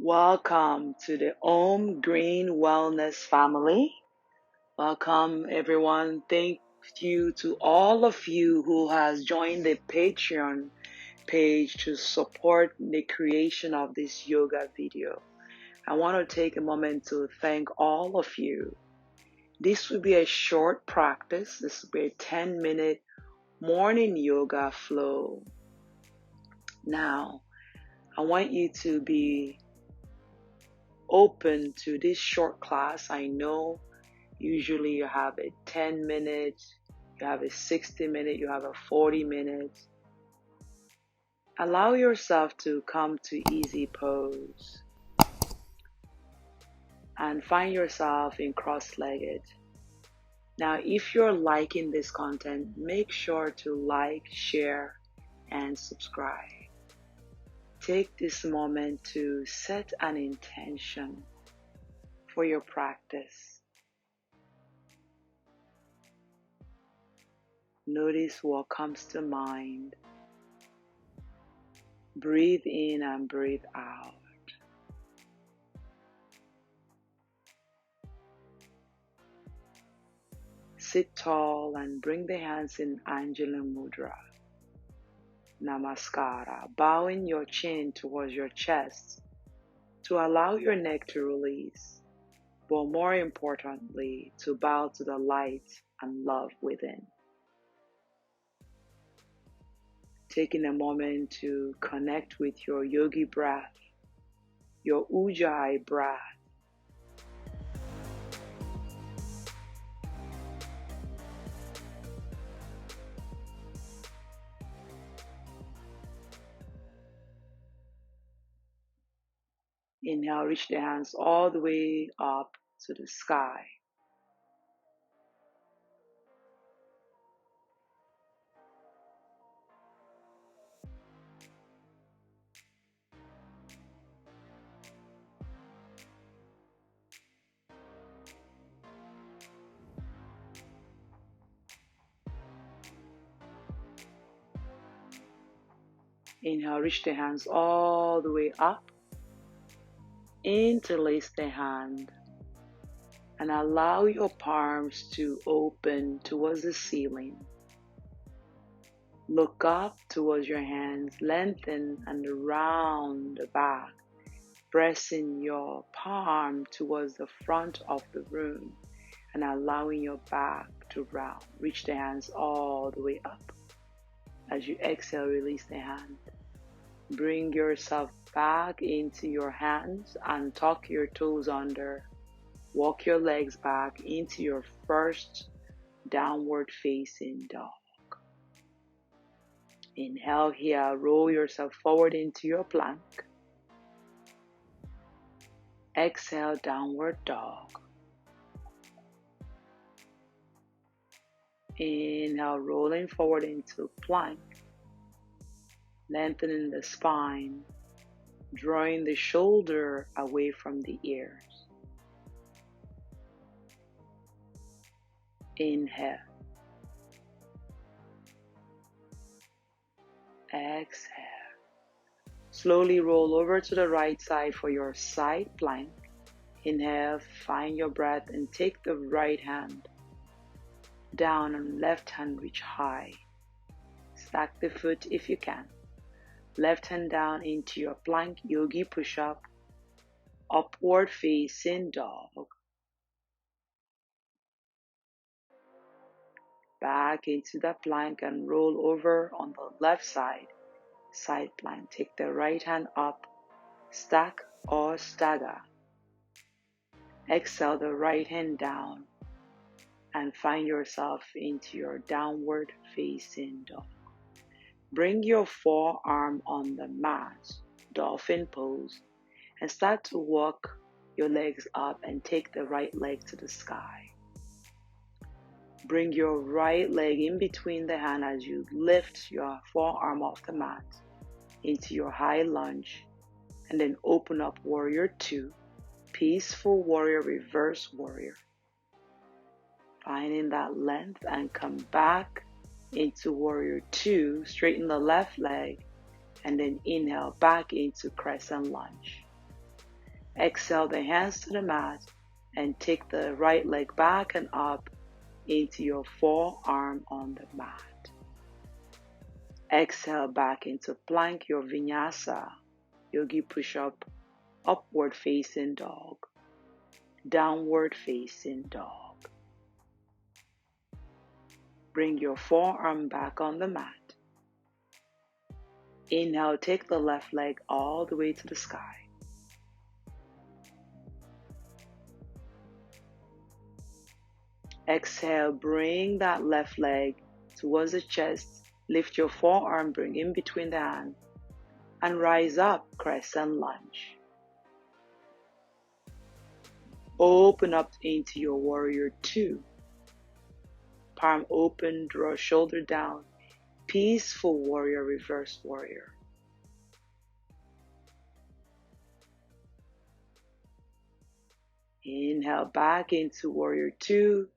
Welcome to the Om Green Wellness family. Welcome everyone. Thank you to all of you who has joined the Patreon page to support the creation of this yoga video. I want to take a moment to thank all of you. This will be a short practice. This will be a 10-minute morning yoga flow. Now, I want you to be open to this short class. I know usually you have a 10 minutes, you have a 60 minute, you have a 40 minutes. Allow yourself to come to easy pose and find yourself in cross-legged. Now, if you're liking this content, make sure to like, share, and subscribe. Take this moment to set an intention for your practice. Notice what comes to mind. Breathe in and breathe out. Sit tall and bring the hands in Anjali Mudra. Namaskara. Bowing your chin towards your chest to allow your neck to release, but more importantly, to bow to the light and love within. Taking a moment to connect with your yogi breath, your ujjayi breath. Inhale, reach the hands all the way up to the sky. Inhale, reach the hands all the way up. Interlace the hand and allow your palms to open towards the ceiling. Look up towards your hands, lengthen and round the back, pressing your palm towards the front of the room and allowing your back to round. Reach the hands all the way up. As you exhale, release the hand. Bring yourself back into your hands and tuck your toes under. Walk your legs back into your first downward facing dog. Inhale here, roll yourself forward into your plank. Exhale, downward dog. Inhale, rolling forward into plank. Lengthening the spine, drawing the shoulder away from the ears. Inhale. Exhale. Slowly roll over to the right side for your side plank. Inhale, find your breath and take the right hand down and left hand reach high. Stack the foot if you can. Left hand down into your plank yogi push-up, upward facing dog. Back into the plank and roll over on the left side, side plank. Take the right hand up, stack or stagger. Exhale the right hand down and find yourself into your downward facing dog. Bring your forearm on the mat, dolphin pose, and start to walk your legs up and take the right leg to the sky. Bring your right leg in between the hand as you lift your forearm off the mat into your high lunge, and then open up warrior two, peaceful warrior, reverse warrior. Finding that length and come back into warrior two, straighten the left leg, and then inhale back into crescent lunge. Exhale the hands to the mat and take the right leg back and up into your forearm on the mat. Exhale back into plank, your Vinyasa, yogi push-up, upward facing dog, downward facing dog. Bring your forearm back on the mat. Inhale, take the left leg all the way to the sky. Exhale, bring that left leg towards the chest. Lift your forearm, bring in between the hands, and rise up, crescent lunge. Open up into your warrior two. Palm open, draw shoulder down. Peaceful warrior, reverse warrior. Inhale back into warrior two.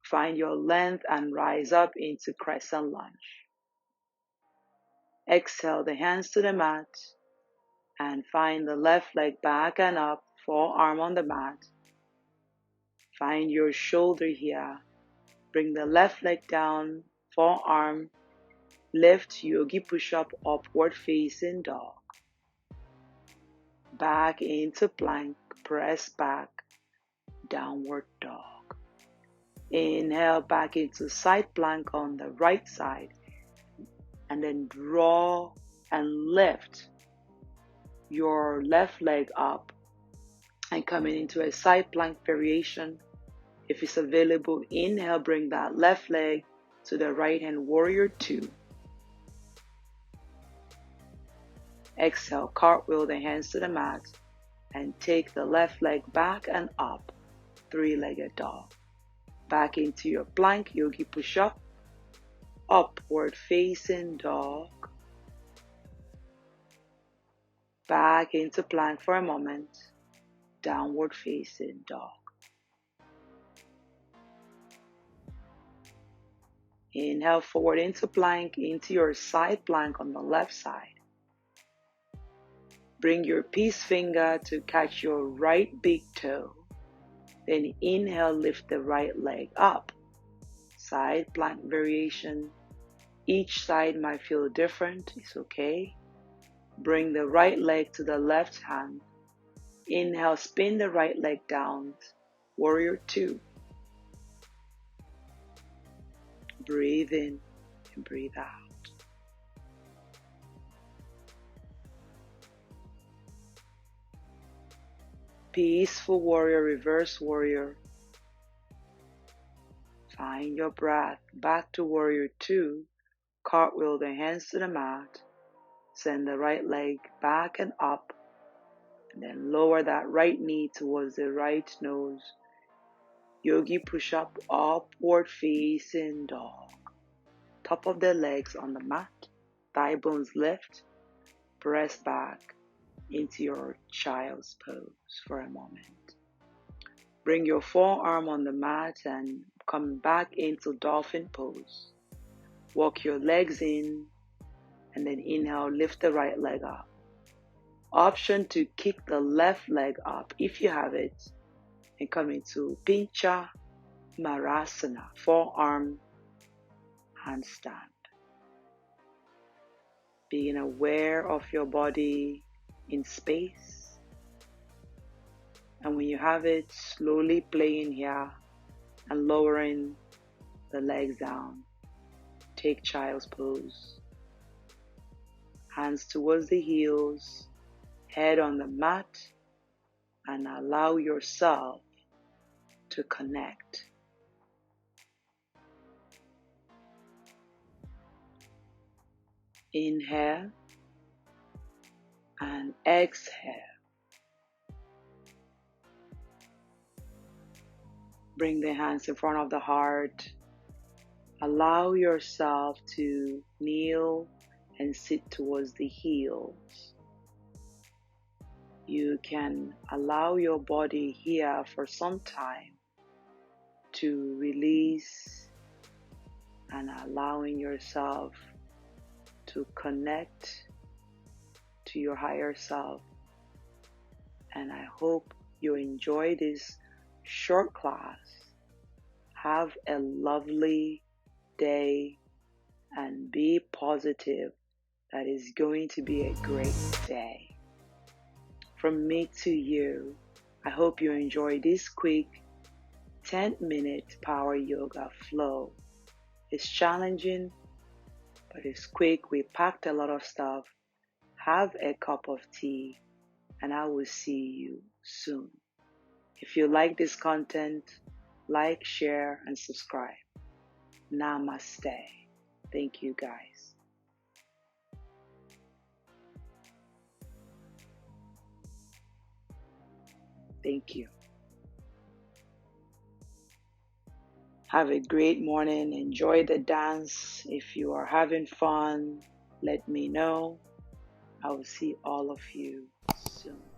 Find your length and rise up into crescent lunge. Exhale the hands to the mat and find the left leg back and up, forearm on the mat. Find your shoulder here. Bring the left leg down, forearm, lift, yogi push-up, upward facing dog. Back into plank, press back, downward dog. Inhale back into side plank on the right side, and then draw and lift your left leg up and coming into a side plank variation. If it's available, inhale, bring that left leg to the right hand, warrior two. Exhale, cartwheel the hands to the mat and take the left leg back and up, three-legged dog. Back into your plank, yogi push-up, upward facing dog. Back into plank for a moment, downward facing dog. Inhale forward into plank, into your side plank on the left side. Bring your peace finger to catch your right big toe. Then inhale, lift the right leg up. Side plank variation. Each side might feel different, it's okay. Bring the right leg to the left hand. Inhale, spin the right leg down, warrior two. Breathe in and breathe out. Peaceful warrior, reverse warrior. Find your breath. Back to warrior two. Cartwheel the hands to the mat. Send the right leg back and up. And then lower that right knee towards the right nose. Yogi push up, upward facing dog. Top of the legs on the mat. Thigh bones lift. Press back into your child's pose for a moment. Bring your forearm on the mat and come back into dolphin pose. Walk your legs in and then inhale, lift the right leg up. Option to kick the left leg up if you have it and come into Pincha Marasana, forearm handstand. Being aware of your body in space, and when you have it, slowly playing here and lowering the legs down. Take child's pose. Hands towards the heels, head on the mat, and allow yourself to connect. Inhale and exhale. Bring the hands in front of the heart. Allow yourself to kneel and sit towards the heels. You can allow your body here for some time to release and allowing yourself to connect to your higher self and I hope you enjoy this short class. Have a lovely day and be positive. That is going to be a great day. From me to you, I hope you enjoy this quick 10-minute power yoga flow. It's challenging, but it's quick. We packed a lot of stuff. Have a cup of tea, and I will see you soon. If you like this content, like, share, and subscribe. Namaste. Thank you, guys. Thank you. Have a great morning. Enjoy the dance. If you are having fun, let me know. I will see all of you soon.